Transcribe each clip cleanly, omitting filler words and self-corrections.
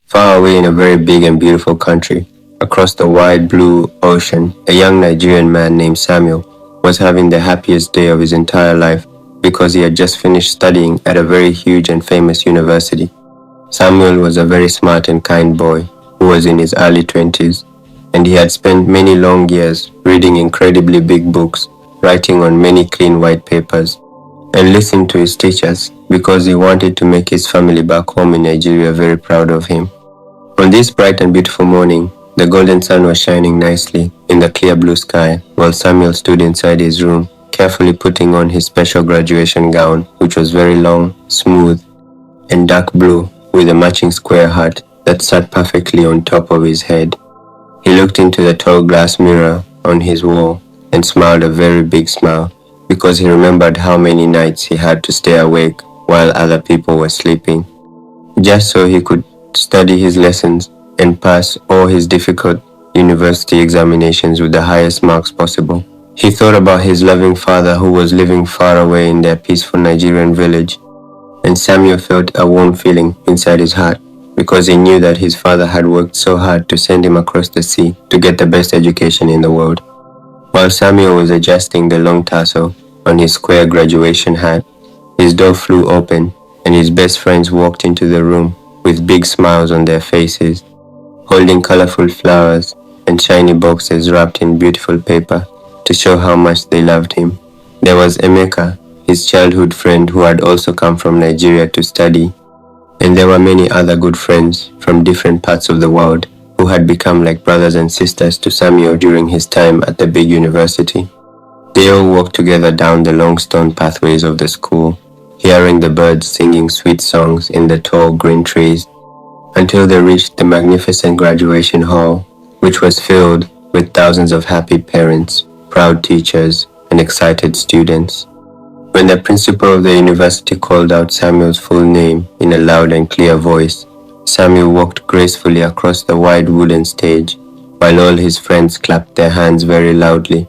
Far away in a very big and beautiful country, across the wide blue ocean, a young Nigerian man named Samuel was having the happiest day of his entire life because he had just finished studying at a very huge and famous university. Samuel was a very smart and kind boy who was in his early 20s, and he had spent many long years reading incredibly big books, writing on many clean white papers, and listening to his teachers because he wanted to make his family back home in Nigeria very proud of him. On this bright and beautiful morning, the golden sun was shining nicely in the clear blue sky while Samuel stood inside his room, carefully putting on his special graduation gown, which was very long, smooth, and dark blue with a matching square hat that sat perfectly on top of his head. He looked into the tall glass mirror on his wall and smiled a very big smile because he remembered how many nights he had to stay awake while other people were sleeping, just so he could study his lessons and pass all his difficult university examinations with the highest marks possible. He thought about his loving father who was living far away in their peaceful Nigerian village, and Samuel felt a warm feeling inside his heart because he knew that his father had worked so hard to send him across the sea to get the best education in the world. While Samuel was adjusting the long tassel on his square graduation hat, his door flew open and his best friends walked into the room with big smiles on their faces, holding colorful flowers and shiny boxes wrapped in beautiful paper to show how much they loved him. There was Emeka, his childhood friend who had also come from Nigeria to study, and there were many other good friends from different parts of the world who had become like brothers and sisters to Samuel during his time at the big university. They all walked together down the long stone pathways of the school, hearing the birds singing sweet songs in the tall green trees, until they reached the magnificent graduation hall, which was filled with thousands of happy parents, proud teachers, and excited students. When the principal of the university called out Samuel's full name in a loud and clear voice, Samuel walked gracefully across the wide wooden stage, while all his friends clapped their hands very loudly,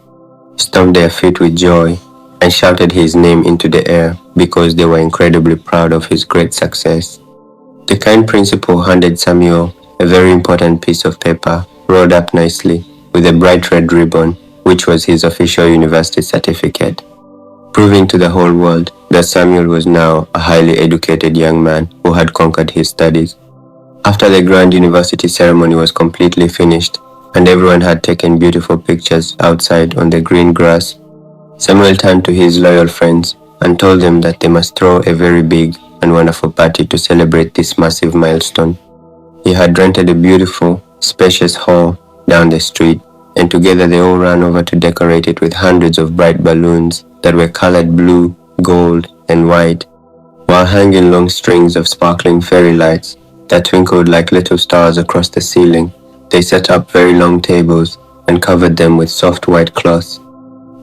stomped their feet with joy, and shouted his name into the air because they were incredibly proud of his great success. The kind principal handed Samuel a very important piece of paper rolled up nicely with a bright red ribbon, which was his official university certificate, proving to the whole world that Samuel was now a highly educated young man who had conquered his studies. After the grand university ceremony was completely finished and everyone had taken beautiful pictures outside on the green grass, Samuel turned to his loyal friends and told them that they must throw a very big and wonderful party to celebrate this massive milestone. He had rented a beautiful, spacious hall down the street, and together they all ran over to decorate it with hundreds of bright balloons that were colored blue, gold, and white, while hanging long strings of sparkling fairy lights that twinkled like little stars across the ceiling. They set up very long tables and covered them with soft white cloths,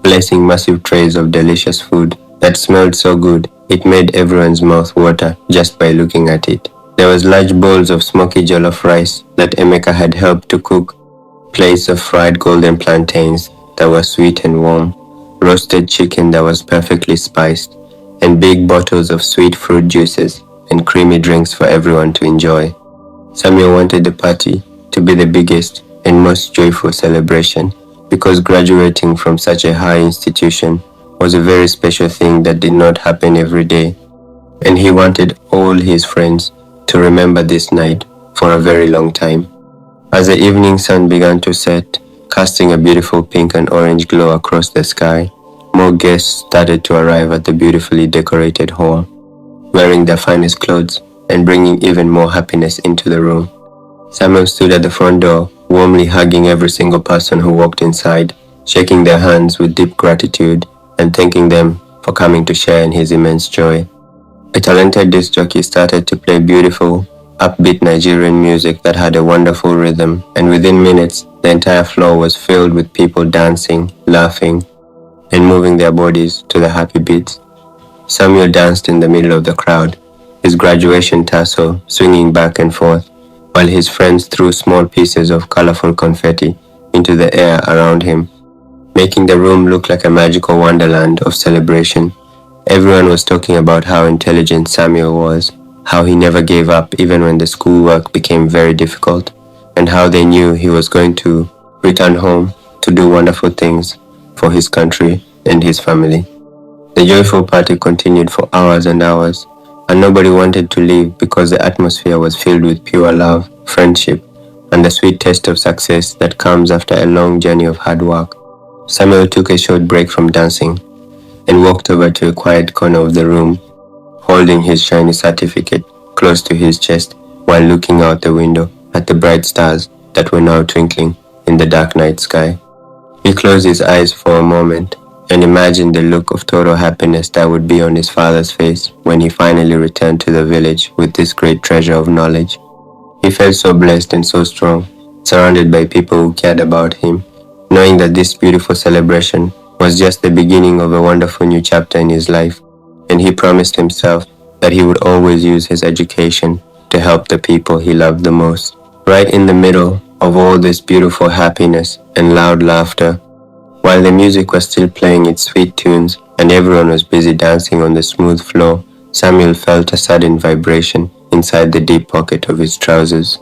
placing massive trays of delicious food that smelled so good it made everyone's mouth water just by looking at it. There was large bowls of smoky jollof rice that Emeka had helped to cook, plates of fried golden plantains that were sweet and warm, roasted chicken that was perfectly spiced, and big bottles of sweet fruit juices and creamy drinks for everyone to enjoy. Samuel wanted the party to be the biggest and most joyful celebration because graduating from such a high institution was a very special thing that did not happen every day, and he wanted all his friends to remember this night for a very long time. As the evening sun began to set, casting a beautiful pink and orange glow across the sky, more guests started to arrive at the beautifully decorated hall, wearing their finest clothes and bringing even more happiness into the room. Samuel stood at the front door, warmly hugging every single person who walked inside, shaking their hands with deep gratitude and thanking them for coming to share in his immense joy. A talented disc jockey started to play beautiful, upbeat Nigerian music that had a wonderful rhythm, and within minutes, the entire floor was filled with people dancing, laughing, and moving their bodies to the happy beats. Samuel danced in the middle of the crowd, his graduation tassel swinging back and forth, while his friends threw small pieces of colorful confetti into the air around him, making the room look like a magical wonderland of celebration. Everyone was talking about how intelligent Samuel was, how he never gave up even when the schoolwork became very difficult, and how they knew he was going to return home to do wonderful things for his country and his family. The joyful party continued for hours and hours, and nobody wanted to leave because the atmosphere was filled with pure love, friendship, and the sweet taste of success that comes after a long journey of hard work. Samuel took a short break from dancing and walked over to a quiet corner of the room, holding his shiny certificate close to his chest while looking out the window at the bright stars that were now twinkling in the dark night sky. He closed his eyes for a moment and imagined the look of total happiness that would be on his father's face when he finally returned to the village with this great treasure of knowledge. He felt so blessed and so strong, surrounded by people who cared about him, knowing that this beautiful celebration was just the beginning of a wonderful new chapter in his life, and he promised himself that he would always use his education to help the people he loved the most. Right in the middle of all this beautiful happiness and loud laughter, while the music was still playing its sweet tunes and everyone was busy dancing on the smooth floor, Samuel felt a sudden vibration inside the deep pocket of his trousers.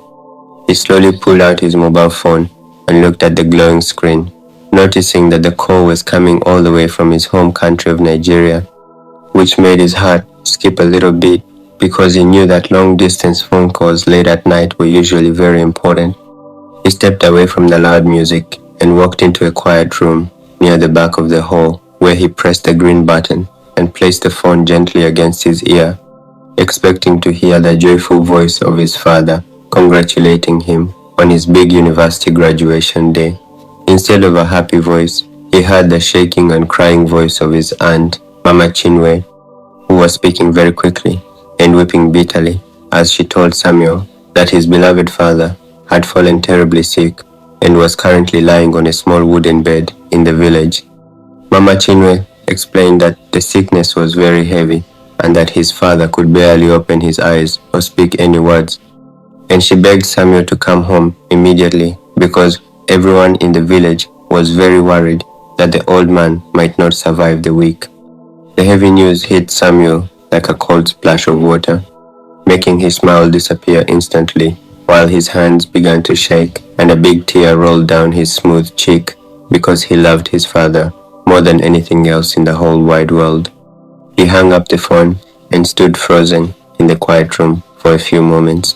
He slowly pulled out his mobile phone and looked at the glowing screen, noticing that the call was coming all the way from his home country of Nigeria, which made his heart skip a little beat because he knew that long-distance phone calls late at night were usually very important. He stepped away from the loud music and walked into a quiet room near the back of the hall, where he pressed the green button and placed the phone gently against his ear, expecting to hear the joyful voice of his father congratulating him on his big university graduation day. Instead of a happy voice, he heard the shaking and crying voice of his aunt, Mama Chinwe, who was speaking very quickly and weeping bitterly as she told Samuel that his beloved father had fallen terribly sick and was currently lying on a small wooden bed in the village. Mama Chinwe explained that the sickness was very heavy and that his father could barely open his eyes or speak any words, and she begged Samuel to come home immediately because everyone in the village was very worried that the old man might not survive the week. The heavy news hit Samuel like a cold splash of water, making his smile disappear instantly while his hands began to shake and a big tear rolled down his smooth cheek because he loved his father more than anything else in the whole wide world. He hung up the phone and stood frozen in the quiet room for a few moments,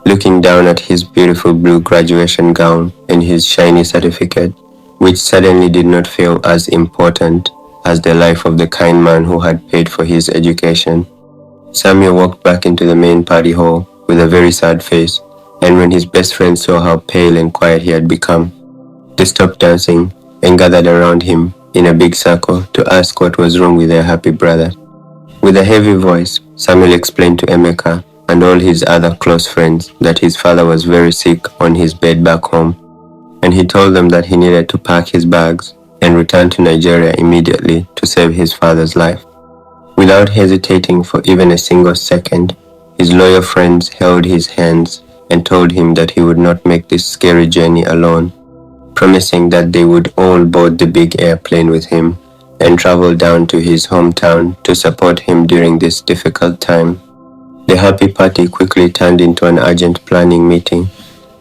looking down at his beautiful blue graduation gown and his shiny certificate, which suddenly did not feel as important as the life of the kind man who had paid for his education. Samuel walked back into the main party hall with a very sad face, and when his best friends saw how pale and quiet he had become, they stopped dancing and gathered around him in a big circle to ask what was wrong with their happy brother. With a heavy voice, Samuel explained to Emeka and all his other close friends that his father was very sick on his bed back home, and he told them that he needed to pack his bags and return to Nigeria immediately to save his father's life. Without hesitating for even a single second, his loyal friends held his hands and told him that he would not make this scary journey alone, promising that they would all board the big airplane with him and travel down to his hometown to support him during this difficult time. The happy party quickly turned into an urgent planning meeting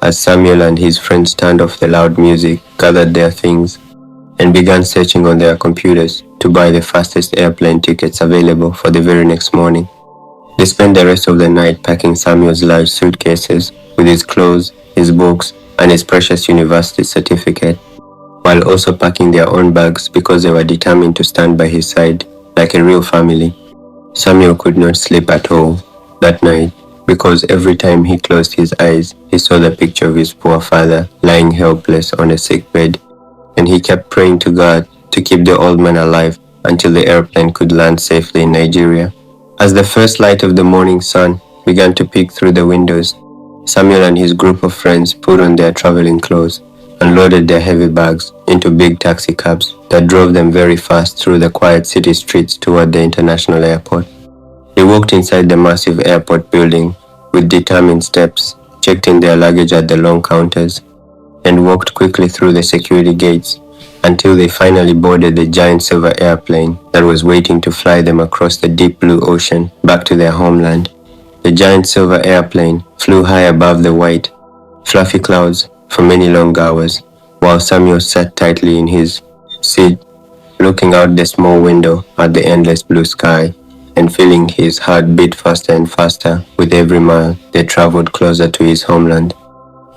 as Samuel and his friends turned off the loud music, gathered their things, and began searching on their computers to buy the fastest airplane tickets available for the very next morning. They spent the rest of the night packing Samuel's large suitcases with his clothes, his books, and his precious university certificate, while also packing their own bags because they were determined to stand by his side like a real family. Samuel could not sleep at all that night because every time he closed his eyes, he saw the picture of his poor father lying helpless on a sick bed, and he kept praying to God to keep the old man alive until the airplane could land safely in Nigeria. As the first light of the morning sun began to peek through the windows, Samuel and his group of friends put on their traveling clothes and loaded their heavy bags into big taxi cabs that drove them very fast through the quiet city streets toward the international airport. They walked inside the massive airport building with determined steps, checked in their luggage at the long counters, and walked quickly through the security gates until they finally boarded the giant silver airplane that was waiting to fly them across the deep blue ocean back to their homeland. The giant silver airplane flew high above the white, fluffy clouds for many long hours, while Samuel sat tightly in his seat, looking out the small window at the endless blue sky and feeling his heart beat faster and faster with every mile they traveled closer to his homeland.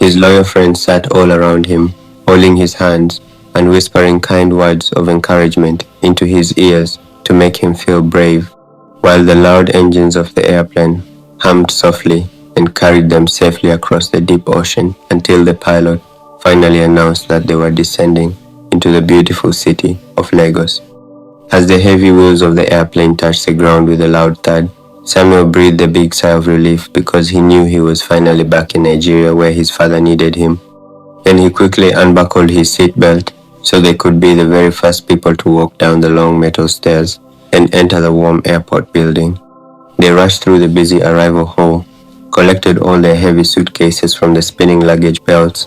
His loyal friends sat all around him, holding his hands and whispering kind words of encouragement into his ears to make him feel brave, while the loud engines of the airplane hummed softly and carried them safely across the deep ocean until the pilot finally announced that they were descending into the beautiful city of Lagos. As the heavy wheels of the airplane touched the ground with a loud thud, Samuel breathed a big sigh of relief because he knew he was finally back in Nigeria where his father needed him. Then he quickly unbuckled his seatbelt so they could be the very first people to walk down the long metal stairs and enter the warm airport building. They rushed through the busy arrival hall, collected all their heavy suitcases from the spinning luggage belts,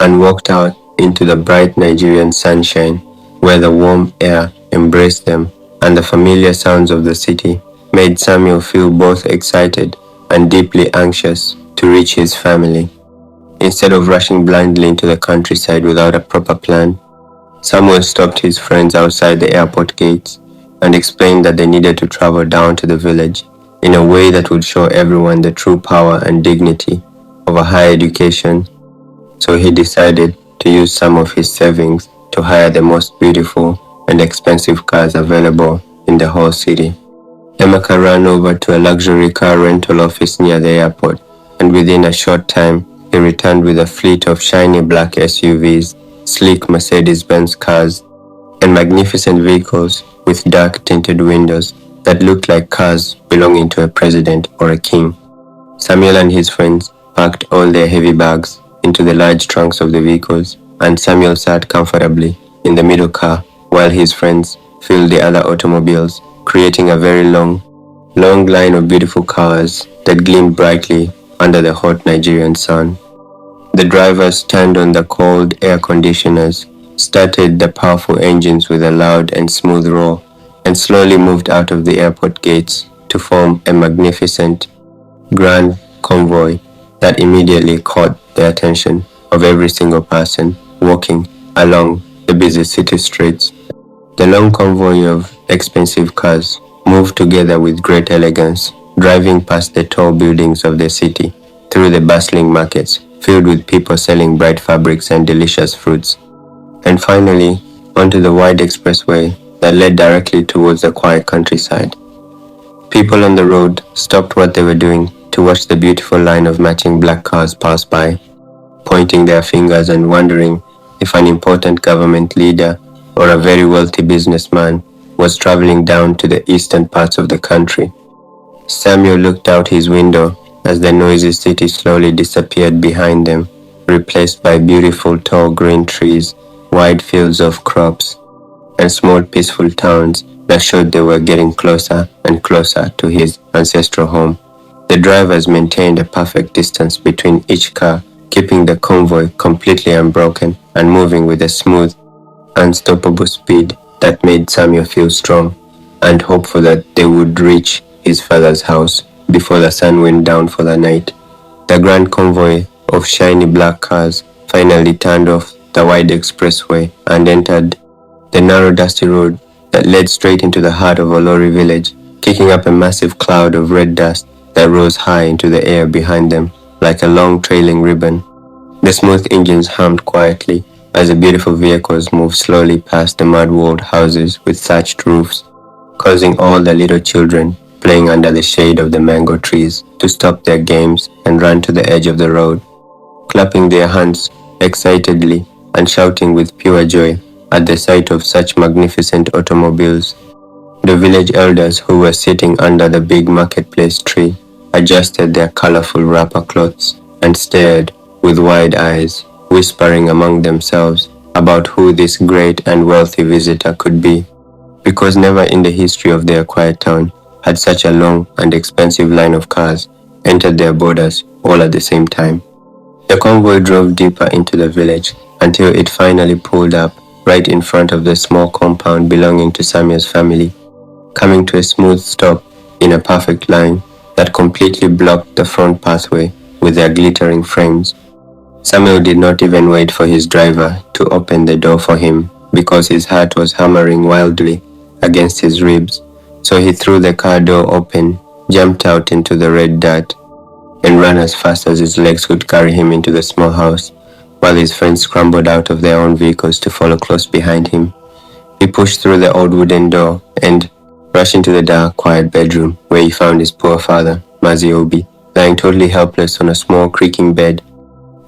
and walked out into the bright Nigerian sunshine where the warm air embraced them and the familiar sounds of the city made Samuel feel both excited and deeply anxious to reach his family. Instead of rushing blindly into the countryside without a proper plan, Samuel stopped his friends outside the airport gates and explained that they needed to travel down to the village in a way that would show everyone the true power and dignity of a higher education. So he decided to use some of his savings to hire the most beautiful and expensive cars available in the whole city. Emeka ran over to a luxury car rental office near the airport, and within a short time, he returned with a fleet of shiny black SUVs, sleek Mercedes-Benz cars, and magnificent vehicles with dark tinted windows that looked like cars belonging to a president or a king. Samuel and his friends packed all their heavy bags into the large trunks of the vehicles, and Samuel sat comfortably in the middle car while his friends filled the other automobiles, creating a very long line of beautiful cars that gleamed brightly under the hot Nigerian sun. The drivers turned on the cold air conditioners, started the powerful engines with a loud and smooth roar, and slowly moved out of the airport gates to form a magnificent, grand convoy that immediately caught the attention of every single person walking along the busy city streets. The long convoy of expensive cars moved together with great elegance, driving past the tall buildings of the city, through the bustling markets filled with people selling bright fabrics and delicious fruits, and finally onto the wide expressway that led directly towards the quiet countryside. People on the road stopped what they were doing to watch the beautiful line of matching black cars pass by, pointing their fingers and wondering if an important government leader or a very wealthy businessman was traveling down to the eastern parts of the country. Samuel looked out his window as the noisy city slowly disappeared behind them, replaced by beautiful tall green trees, wide fields of crops, and small peaceful towns that showed they were getting closer and closer to his ancestral home. The drivers maintained a perfect distance between each car, keeping the convoy completely unbroken and moving with a smooth, unstoppable speed that made Samuel feel strong and hopeful that they would reach his father's house before the sun went down for the night. The grand convoy of shiny black cars finally turned off the wide expressway and entered the narrow dusty road that led straight into the heart of Olori village, kicking up a massive cloud of red dust that rose high into the air behind them like a long trailing ribbon. The smooth engines hummed quietly as the beautiful vehicles moved slowly past the mud-walled houses with thatched roofs, causing all the little children playing under the shade of the mango trees to stop their games and run to the edge of the road, clapping their hands excitedly and shouting with pure joy at the sight of such magnificent automobiles. The village elders who were sitting under the big marketplace tree adjusted their colorful wrapper cloths and stared with wide eyes, whispering among themselves about who this great and wealthy visitor could be, because never in the history of their quiet town had such a long and expensive line of cars entered their borders all at the same time. The convoy drove deeper into the village until it finally pulled up right in front of the small compound belonging to Samuel's family, coming to a smooth stop in a perfect line that completely blocked the front pathway with their glittering frames. Samuel did not even wait for his driver to open the door for him because his heart was hammering wildly against his ribs. So he threw the car door open, jumped out into the red dirt, and ran as fast as his legs could carry him into the small house, while his friends scrambled out of their own vehicles to follow close behind him. He pushed through the old wooden door and rushed into the dark, quiet bedroom where he found his poor father, Maziobi, lying totally helpless on a small, creaking bed,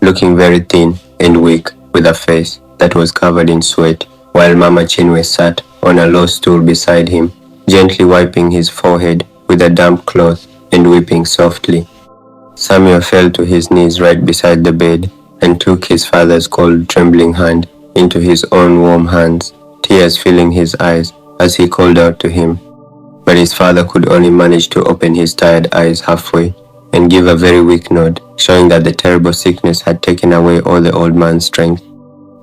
looking very thin and weak, with a face that was covered in sweat, while Mama Chinwe sat on a low stool beside him, gently wiping his forehead with a damp cloth and weeping softly. Samuel fell to his knees right beside the bed and took his father's cold, trembling hand into his own warm hands, tears filling his eyes as he called out to him. But his father could only manage to open his tired eyes halfway and give a very weak nod, showing that the terrible sickness had taken away all the old man's strength.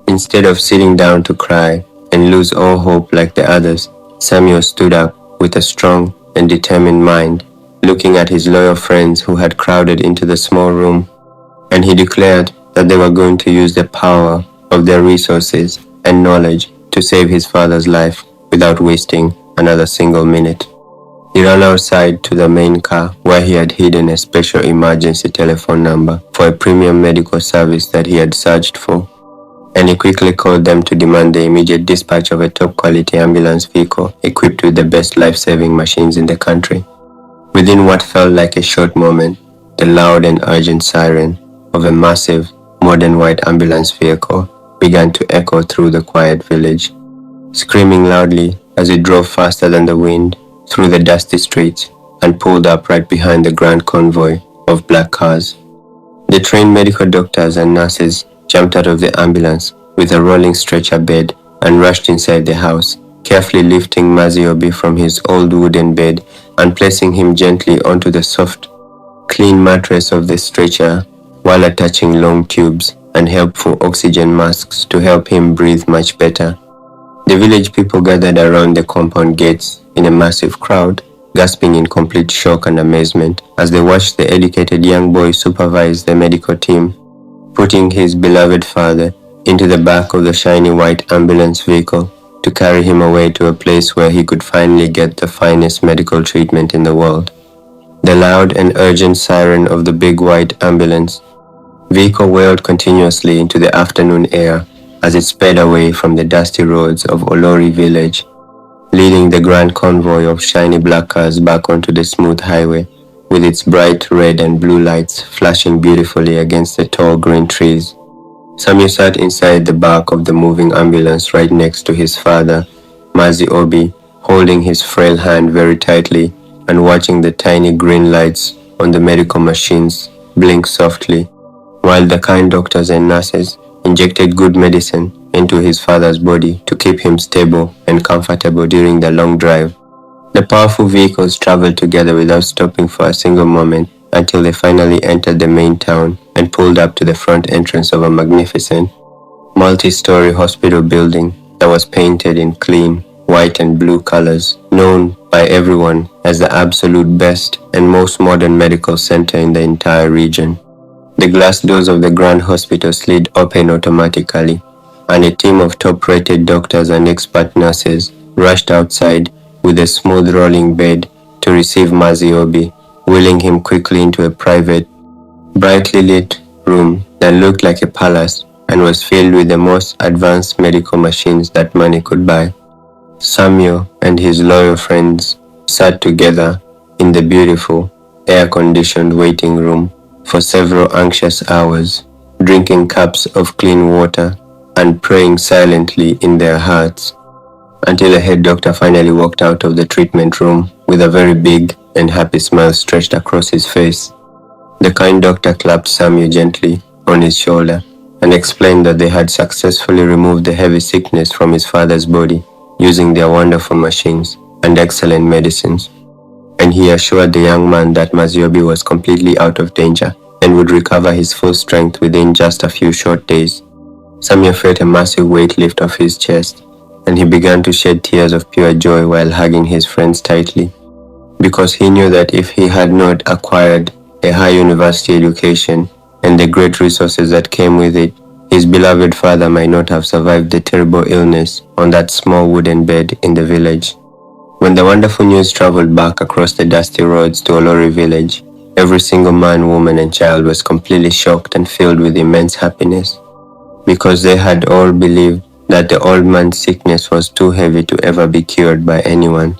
Instead of sitting down to cry and lose all hope like the others, Samuel stood up with a strong and determined mind, looking at his loyal friends who had crowded into the small room, and he declared that they were going to use the power of their resources and knowledge to save his father's life without wasting another single minute. He ran outside to the main car where he had hidden a special emergency telephone number for a premium medical service that he had searched for, and he quickly called them to demand the immediate dispatch of a top-quality ambulance vehicle equipped with the best life-saving machines in the country. Within what felt like a short moment, the loud and urgent siren of a massive, modern white ambulance vehicle began to echo through the quiet village, screaming loudly as it drove faster than the wind through the dusty streets and pulled up right behind the grand convoy of black cars. The trained medical doctors and nurses jumped out of the ambulance with a rolling stretcher bed and rushed inside the house, carefully lifting Maziobi from his old wooden bed and placing him gently onto the soft, clean mattress of the stretcher while attaching long tubes and helpful oxygen masks to help him breathe much better. The village people gathered around the compound gates in a massive crowd, gasping in complete shock and amazement as they watched the educated young boy supervise the medical team, putting his beloved father into the back of the shiny white ambulance vehicle to carry him away to a place where he could finally get the finest medical treatment in the world. The loud and urgent siren of the big white ambulance vehicle wailed continuously into the afternoon air as it sped away from the dusty roads of Olori village, leading the grand convoy of shiny black cars back onto the smooth highway with its bright red and blue lights flashing beautifully against the tall green trees. Samuel sat inside the back of the moving ambulance right next to his father, Maziobi, holding his frail hand very tightly and watching the tiny green lights on the medical machines blink softly, while the kind doctors and nurses injected good medicine into his father's body to keep him stable and comfortable during the long drive. The powerful vehicles traveled together without stopping for a single moment until they finally entered the main town and pulled up to the front entrance of a magnificent, multi-story hospital building that was painted in clean, white and blue colors, known by everyone as the absolute best and most modern medical center in the entire region. The glass doors of the grand hospital slid open automatically, and a team of top-rated doctors and expert nurses rushed outside with a smooth rolling bed to receive Maziobi, wheeling him quickly into a private, brightly lit room that looked like a palace and was filled with the most advanced medical machines that money could buy. Samuel and his loyal friends sat together in the beautiful, air-conditioned waiting room for several anxious hours, drinking cups of clean water and praying silently in their hearts, until the head doctor finally walked out of the treatment room with a very big and happy smile stretched across his face. The kind doctor clapped Samuel gently on his shoulder and explained that they had successfully removed the heavy sickness from his father's body using their wonderful machines and excellent medicines. And he assured the young man that Maziobi was completely out of danger and would recover his full strength within just a few short days. Samuel felt a massive weight lift off his chest, and he began to shed tears of pure joy while hugging his friends tightly. because he knew that if he had not acquired a high university education and the great resources that came with it, his beloved father might not have survived the terrible illness on that small wooden bed in the village. When the wonderful news traveled back across the dusty roads to Olori village, every single man, woman, and child was completely shocked and filled with immense happiness, because they had all believed that the old man's sickness was too heavy to ever be cured by anyone.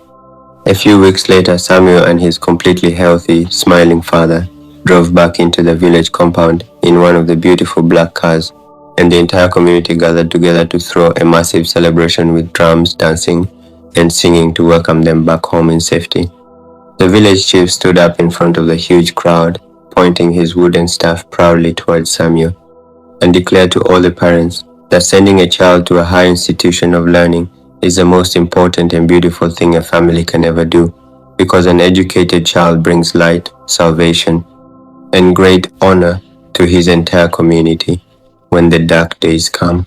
A few weeks later, Samuel and his completely healthy, smiling father drove back into the village compound in one of the beautiful black cars, and the entire community gathered together to throw a massive celebration with drums, dancing, and singing to welcome them back home in safety. The village chief stood up in front of the huge crowd, pointing his wooden staff proudly towards Samuel, and declared to all the parents that sending a child to a high institution of learning is the most important and beautiful thing a family can ever do, because an educated child brings light, salvation, and great honor to his entire community when the dark days come.